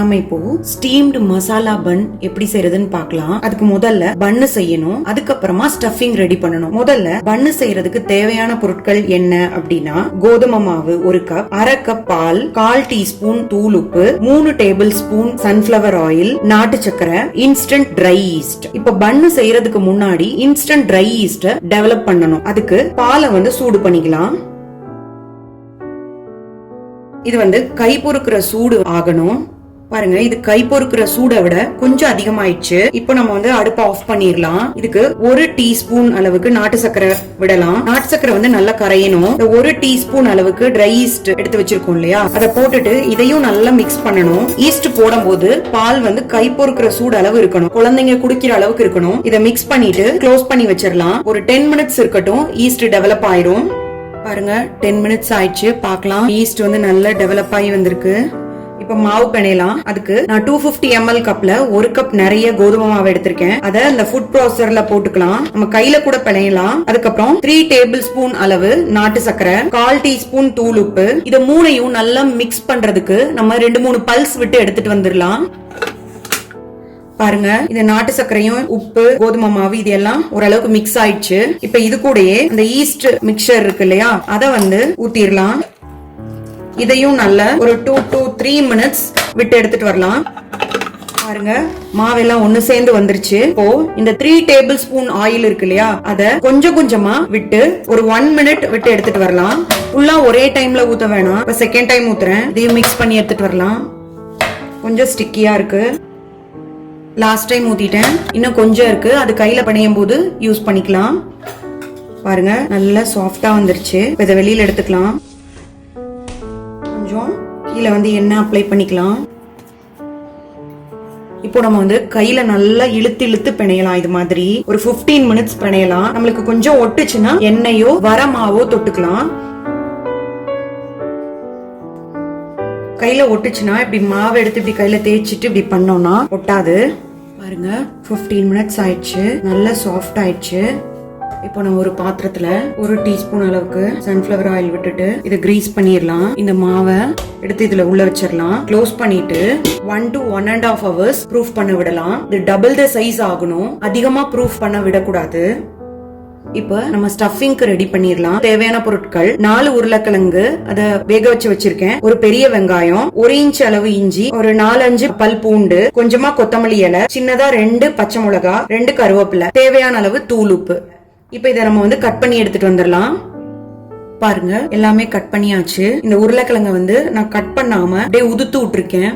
நம்ம இப்போ ஸ்டீம்டு மசாலா பன் எப்படி செய்யறதுன்னு பார்க்கலாம். அதுக்கு முதல்ல பன்னு செய்யணும், அதுக்கப்புறமா ஸ்டஃபிங் ரெடி பண்ணணும். முதல்ல பன்னு செய்யறதுக்கு தேவையான பொருட்கள் என்ன அப்படின்னா, கோதுமை மாவு 1 கப், 1/2 கப் பால், 1/4 டீஸ்பூன் தூள் உப்பு, 3 டேபிள் ஸ்பூன் சன்ஃபிளவர் ஆயில், நாட்டு சக்கரை, இன்ஸ்டன்ட் ட்ரை ஈஸ்ட். இப்ப பன்னு செய்யறதுக்கு முன்னாடி இன்ஸ்டன்ட் ட்ரை ஈஸ்ட் டெவலப் பண்ணணும். அதுக்கு பாலை சூடு பண்ணிக்கலாம். இது கை பொறுக்கிற சூடு ஆகணும். பாருங்க, இது கை பொறுக்கிற சூடை விட கொஞ்சம் அதிகமாயிடுச்சு. இப்போ நம்ம அடுப்பை ஆஃப் பண்ணிடலாம். இதுக்கு 1 டீஸ்பூன் அளவுக்கு நாட்டு சக்கரை விடலாம். நாட்டு சக்கரை நல்லா கரையணும். 1 டீஸ்பூன் அளவுக்கு ட்ரை ஈஸ்ட் எடுத்து வச்சிருக்கோம் இல்லையா, அதை போட்டுட்டு இதையும் நல்லா மிக்ஸ் பண்ணணும். ஈஸ்ட் போடும் போது பால் கை பொறுக்கிற சூடு அளவு இருக்கணும், குழந்தைங்க குடிக்கிற அளவுக்கு இருக்கணும். இதை மிக்ஸ் பண்ணிட்டு க்ளோஸ் பண்ணி வச்சிடலாம். ஒரு 10 மினிட்ஸ் இருக்கட்டும், ஈஸ்ட் டெவலப் ஆயிரும். பாருங்க, 10 மினிட்ஸ் ஆயிடுச்சு. பார்க்கலாம், ஈஸ்ட் நல்லா டெவலப் ஆகி வந்திருக்கு. இப்ப மாவு பிணையலாம். அதுக்கு நான் 250 ml கப்ல 1 கப் நிறைய கோதுமை மாவு எடுத்திருக்கேன். அதை இந்த ஃபுட் ப்ராசஸர்ல போட்டுக்கலாம். நம்ம கையில கூட பிணையலாம். அதுக்கப்புறம் 3 டேபிள் ஸ்பூன் அளவு நாட்டு சக்கரை, 1/4 டீஸ்பூன் தூள் உப்பு, இது மூணையும் நல்லா மிக்ஸ் பண்றதுக்கு நம்ம 2-3 பல்ஸ் விட்டு எடுத்துட்டு வந்துடலாம். பாருங்க, இந்த நாட்டு சர்க்கரையும் உப்பு கோதுமை மாவு இது எல்லாம் ஓரளவுக்கு மிக்ஸ் ஆயிடுச்சு. இப்ப இது கூடயே இந்த ஈஸ்ட் மிக்சர் இருக்கு இல்லையா, அதை ஊத்திரலாம். இதையும் நல்ல ஒரு 2 to 3 மினிட்ஸ் விட்டு எடுத்துட்டு வரலாம். பாருங்க, மாவெல்லாம் ஒண்ணு சேர்ந்து வந்துருச்சு. இப்போ இந்த 3 டேபிள் ஸ்பூன் ஆயில் இருக்கு இல்லையா, அத கொஞ்சம் கொஞ்சமா விட்டு ஒரு 1 மினிட் விட்டு எடுத்துட்டு வரலாம். ஃபுல்லா ஒரே டைம்ல ஊத்த வேணாம். இப்ப செகண்ட் டைம் ஊத்துறேன். இதையும் மிக்ஸ் பண்ணி எடுத்துட்டு வரலாம். கொஞ்சம் ஸ்டிக்கியா இருக்கு. லாஸ்ட் டைம் ஊத்திட்டேன், இன்னும் கொஞ்சம் இருக்கு. அது கையில பிணையும் போது யூஸ் பண்ணிக்கலாம். பாருங்க, நல்லா சாஃப்டா வந்துருச்சு. இதை வெளியில எடுத்துக்கலாம். கொஞ்சம் கீழே எண்ணெய் அப்ளை பண்ணிக்கலாம். இப்போ நம்ம கையில நல்லா இழுத்து இழுத்து பிணையலாம். இது மாதிரி ஒரு 15 மினிட்ஸ் பிணையலாம். நம்மளுக்கு கொஞ்சம் ஒட்டுச்சுன்னா எண்ணெயோ வரமாவோ தொட்டுக்கலாம். கையில ஒட்டுச்சுன்னா இப்படி மாவை எடுத்து இப்படி கையில தேய்ச்சிட்டு இப்படி பண்ணோம்னா ஒட்டாது. பாருங்க, 15 மினிட்ஸ் ஆயிடுச்சு. நல்லா சாஃப்ட் ஆயிடுச்சு. இப்போ நம்ம ஒரு பாத்திரத்துல 1 டீஸ்பூன் அளவுக்கு சன்ஃபிளவர் ஆயில் விட்டுட்டு இதை கிரீஸ் பண்ணிடலாம். இந்த மாவை எடுத்து இதுல உள்ள வச்சிடலாம். க்ளோஸ் பண்ணிட்டு 1 to 1.5 hours ப்ரூஃப் பண்ண விடலாம். இது டபுள் த சைஸ் ஆகணும், அதிகமா ப்ரூஃப் பண்ண விடக்கூடாது. இப்ப நம்ம ஸ்டஃபிங்க்கு ரெடி பண்ணிடலாம். தேவையான பொருட்கள் 4 உருளைக்கிழங்கு, அத வேக வச்சு வச்சிருக்கேன். ஒரு பெரிய வெங்காயம், 1 இன்ச் அளவு இஞ்சி, ஒரு 4-5 பல் பூண்டு, கொஞ்சமா கொத்தமல்லி இலை, சின்னதா 2 பச்சை மிளகா, 2 கருவேப்பிலை, தேவையான அளவு தூள் உப்பு. இப்ப இதை நம்ம கட் பண்ணி எடுத்துட்டு வந்துடலாம். பாருங்க, எல்லாமே கட் பண்ணியாச்சு. இந்த உருளைக்கிழங்க நான் கட் பண்ணாம அப்படியே உதுத்து விட்டுருக்கேன்.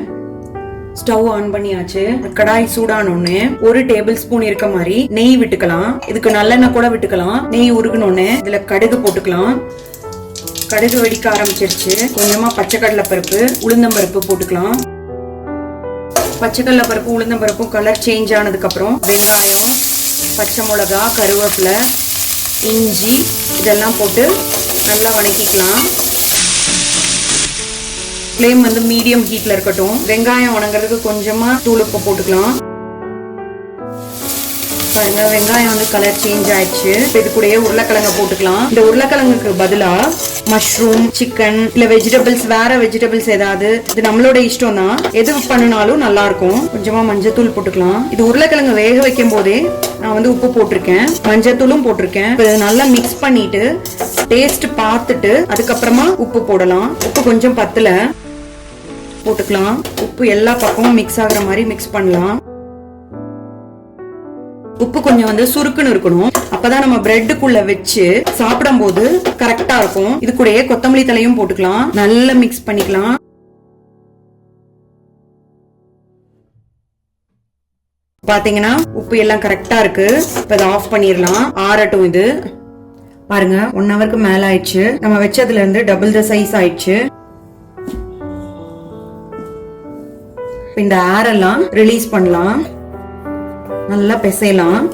ஸ்டவ் ஆன் பண்ணியாச்சு. கடாய் சூடானோன்னு 1 டேபிள் ஸ்பூன் இருக்க மாதிரி நெய் விட்டுக்கலாம். இதுக்கு நல்லெண்ணெய் கூட விட்டுக்கலாம். நெய் உருகணும்னு இதுல கடுகு போட்டுக்கலாம். கடுகு வெடிக்க ஆரம்பிச்சிருச்சு. கொஞ்சமா பச்சைக்கடலை பருப்பு, உளுந்தம்பருப்பு போட்டுக்கலாம். பச்சைக்கடலை பருப்பு உளுந்தம்பருப்பும் கலர் சேஞ்ச் ஆனதுக்கு அப்புறம் வெங்காயம், பச்சை மிளகா, கருவேப்பிலை, இஞ்சி இதெல்லாம் போட்டு நல்லா வதக்கிக்கலாம். ஃப்ளேம் மீடியம் ஹீட்ல இருக்கட்டும். வெங்காயம் வணங்குறதுக்கு கொஞ்சமா தூள் உப்பு போட்டுக்கலாம். பாருங்க, வெங்காயம் கலர் சேஞ்ச் ஆயிடுச்சு. இது கூடயே உருளைக்கிழங்க போட்டுக்கலாம். இந்த உருளைக்கிழங்குக்கு பதிலா மஷ்ரூம், சிக்கன் இல்ல வெஜிடபிள்ஸ், வேற வெஜிடபிள்ஸ் ஏதாவது, இது நம்மளோட இஷ்டம் தான். எது பண்ணினாலும் நல்லா இருக்கும். கொஞ்சமா மஞ்சத்தூள் போட்டுக்கலாம். இது உருளைக்கிழங்கு வேக வைக்கும் போதே நான் உப்பு போட்டிருக்கேன், மஞ்சத்தூளும் போட்டிருக்கேன். நல்லா மிக்ஸ் பண்ணிட்டு டேஸ்ட் பார்த்துட்டு அதுக்கப்புறமா உப்பு போடலாம். உப்பு கொஞ்சம் பத்தல போட்டுக்கலாம். உப்பு எல்லா பக்கமும் மிக்ஸ் ஆகுற மாதிரி மிக்ஸ் பண்ணலாம். உப்பு கொஞ்சம் சுருக்குன்னு இருக்கணும். அப்பதான் நம்ம பிரெட்டுக்குள்ள வச்சு சாப்பிடும் போது கரெக்டா இருக்கும். இது கூடயே கொத்தமல்லி தலையும் போட்டுக்கலாம். நல்லா மிக்ஸ் பண்ணிக்கலாம். பாத்தீங்கன்னா உப்பு எல்லாம் கரெக்டா இருக்கு. இப்ப இதை ஆஃப் பண்ணிடலாம். ஆறட்டும். இது பாருங்க, 1 ஹவருக்கு மேல ஆயிடுச்சு. நம்ம வச்சதுல இருந்து டபுள் த சைஸ் ஆயிடுச்சு. இந்த ஏர் எல்லாம் ரிலீஸ் பண்ணலாம். நல்லா பிசையலாம்.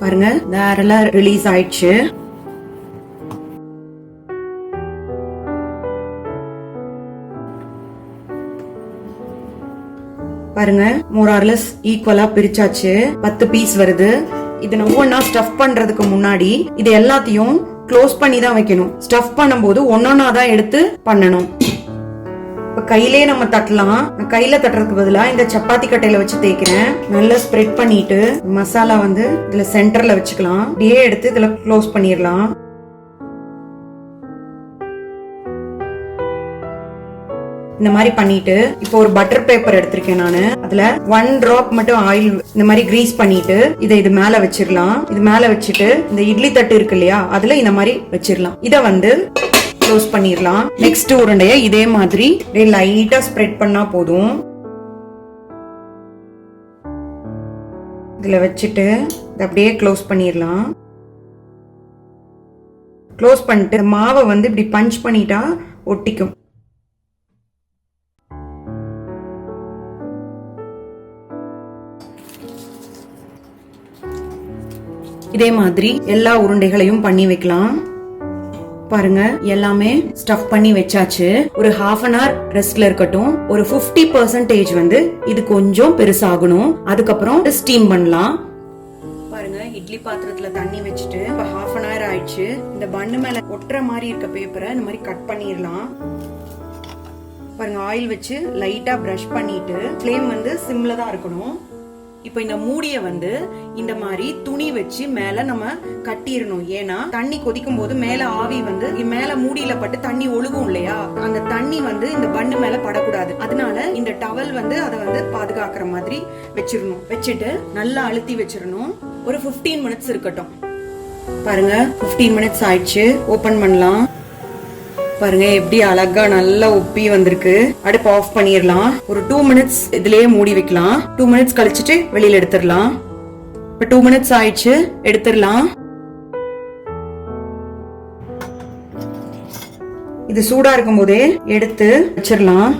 பாருங்க, இந்த ஏர் எல்லாம் ரிலீஸ் ஆயிடுச்சு. பாருங்க, மோர் ஆர் லெஸ் ஈக்குவலா பிரிச்சாச்சு. 10 பீஸ் வருது. இது ஒவ்வொன்னா ஸ்டஃப் பண்றதுக்கு முன்னாடி இது எல்லாத்தையும் க்ளோஸ் பண்ணி தான் வைக்கணும். ஸ்டஃப் பண்ணும்போது ஒன்னொன்னா தான் எடுத்து பண்ணணும். இப்ப கையிலே நம்ம தட்டலாம். நான் கையில தட்டுறதுக்கு பதிலா இந்த சப்பாத்தி கட்டையில வச்சு தேய்க்கிறேன். நல்லா ஸ்ப்ரெட் பண்ணிட்டு மசாலா வந்து இதுல சென்டர்ல வச்சுக்கலாம். அப்படியே எடுத்து இதுல க்ளோஸ் பண்ணிடலாம். இந்த மாதிரி பண்ணிட்டு இப்போ ஒரு பட்டர் பேப்பர் எடுத்திருக்கேன் நானு. அதுல 1 டிராப் மட்டும் ஆயில் இந்த மாதிரி கிரீஸ் பண்ணிட்டு இதை இது மேல வச்சிடலாம். இது மேல வச்சுட்டு இந்த இட்லி தட்டு இருக்கு இல்லையா, அதுல இந்த மாதிரி வச்சிடலாம். இத வந்து க்ளோஸ் பண்ணிடலாம். நெக்ஸ்ட் உருண்டைய இதே மாதிரி லைட்டா ஸ்ப்ரெட் பண்ணா போதும். இதுல வச்சுட்டு அப்படியே க்ளோஸ் பண்ணிடலாம். க்ளோஸ் பண்ணிட்டு மாவை வந்து இப்படி பஞ்ச் பண்ணிட்டா ஒட்டிக்கும். இதே மாதிரி எல்லா உருண்டைகளையும் பண்ணி வைக்கலாம். பாருங்க, எல்லாமே ஸ்டஃப் பண்ணி வச்சாச்சு. ஒரு half an hour ரெஸ்ட்ல இருக்கட்டும். ஒரு 50% வந்து இது கொஞ்சம் பெருசாகணும். அதுக்கப்புறம் ஸ்டீம் பண்ணலாம். பாருங்க, இட்லி பாத்திரத்துல தண்ணி வச்சுட்டு இப்ப half an hour ஆயிடுச்சு. இந்த பன்னு மேல ஒட்டுற மாதிரி இருக்க பேப்பரை இந்த மாதிரி கட் பண்ணிடலாம். பாருங்க, ஆயில் வச்சு லைட்டா பிரஷ் பண்ணிட்டு ஃப்ளேம் வந்து சிம்ல தான் இருக்கணும். இப்ப இந்த மூடிய வந்து இந்த மாதிரி துணி வச்சு மேல நம்ம கட்டிடணும். ஏன்னா தண்ணி கொதிக்கும் போது மேல ஆவி வந்து மேல மூடியில பட்டு தண்ணி ஒழுகும் இல்லையா, அந்த தண்ணி வந்து இந்த பன்னு மேல படக்கூடாது. அதனால இந்த டவல் வந்து அதை வந்து பாதுகாக்கிற மாதிரி வச்சிடணும். வச்சுட்டு நல்லா அழுத்தி வச்சிடணும். ஒரு 15 மினிட்ஸ் இருக்கட்டும். பாருங்க, 15 மினிட்ஸ் ஆயிடுச்சு. ஓபன் பண்ணலாம். பாருங்க, எப்படி அழகா நல்லா உப்பி வந்திருக்கு. அடுப்பு ஆஃப் பண்ணிடலாம். ஒரு 2 மினிட்ஸ் இதுலயே மூடி வைக்கலாம். 2 மினிட்ஸ் கழிச்சிட்டு வெளியில எடுத்துடலாம். இப்ப 2 மினிட்ஸ் ஆயிடுச்சு, எடுத்துடலாம். இது சூடா இருக்கும் போதே எடுத்து வச்சிடலாம்.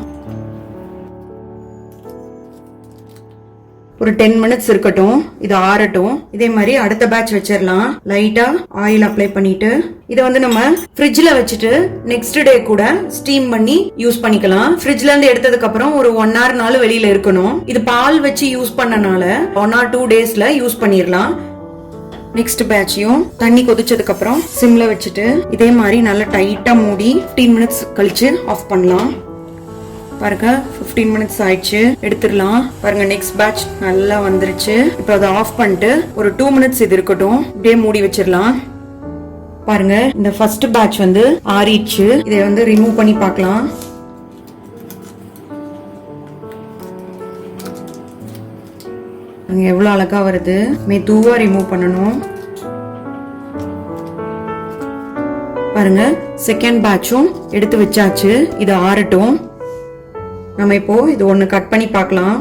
ஒரு 10 மினிட்ஸ் இருக்கட்டும். இது ஆறட்டும். இதே மாதிரி அடுத்த பேட்ச் வச்சிடலாம். லைட்டா ஆயில் அப்ளை பண்ணிட்டு இதை வந்து நம்ம ஃப்ரிட்ஜ்ல வச்சுட்டு நெக்ஸ்ட் டே கூட ஸ்டீம் பண்ணி யூஸ் பண்ணிக்கலாம். ஃப்ரிட்ஜ்ல இருந்து எடுத்ததுக்கு அப்புறம் ஒரு 1 hour வெளியில இருக்கணும். இது பால் வச்சு யூஸ் பண்ணனால 1 or 2 daysல யூஸ் பண்ணிடலாம். நெக்ஸ்ட் பேட்சையும் தண்ணி கொதிச்சதுக்கு அப்புறம் சிம்ல வச்சுட்டு இதே மாதிரி நல்லா டைட்டா மூடி 15 மினிட்ஸ் கழிச்சு ஆஃப் பண்ணலாம். பாருங்க, 15 மினிட்ஸ் ஆயிடுச்சு, எடுத்துடலாம். பாருங்க, நெக்ஸ்ட் பேட்ச் நல்லா வந்துருச்சு. இப்போ அதை ஆஃப் பண்ணிட்டு ஒரு 2 மினிட்ஸ் இது இருக்கட்டும். இப்படியே மூடி வச்சிடலாம். பாருங்க, இந்த ஃபர்ஸ்ட் பேட்ச் வந்து ஆறிடுச்சு. இதை வந்து ரிமூவ் பண்ணி பார்க்கலாம். எவ்வளவு அழகா வருது. மெதுவா ரிமூவ் பண்ணணும். பாருங்க, செகண்ட் பேட்சும் எடுத்து வச்சாச்சு. இது ஆறட்டும். நம்ம இப்போ இது ஒண்ணு கட் பண்ணி பார்க்கலாம்.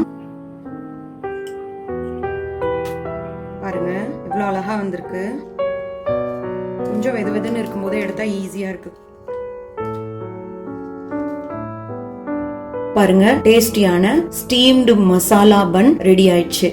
பாருங்க, இவ்வளவு அழகா வந்திருக்கு. கொஞ்சம் வெது வெதுன்னு இருக்கும் போதே எடுத்தா ஈஸியா இருக்கு. பாருங்க, டேஸ்டியான ஸ்டீம்டு மசாலா பன் ரெடி ஆயிடுச்சு.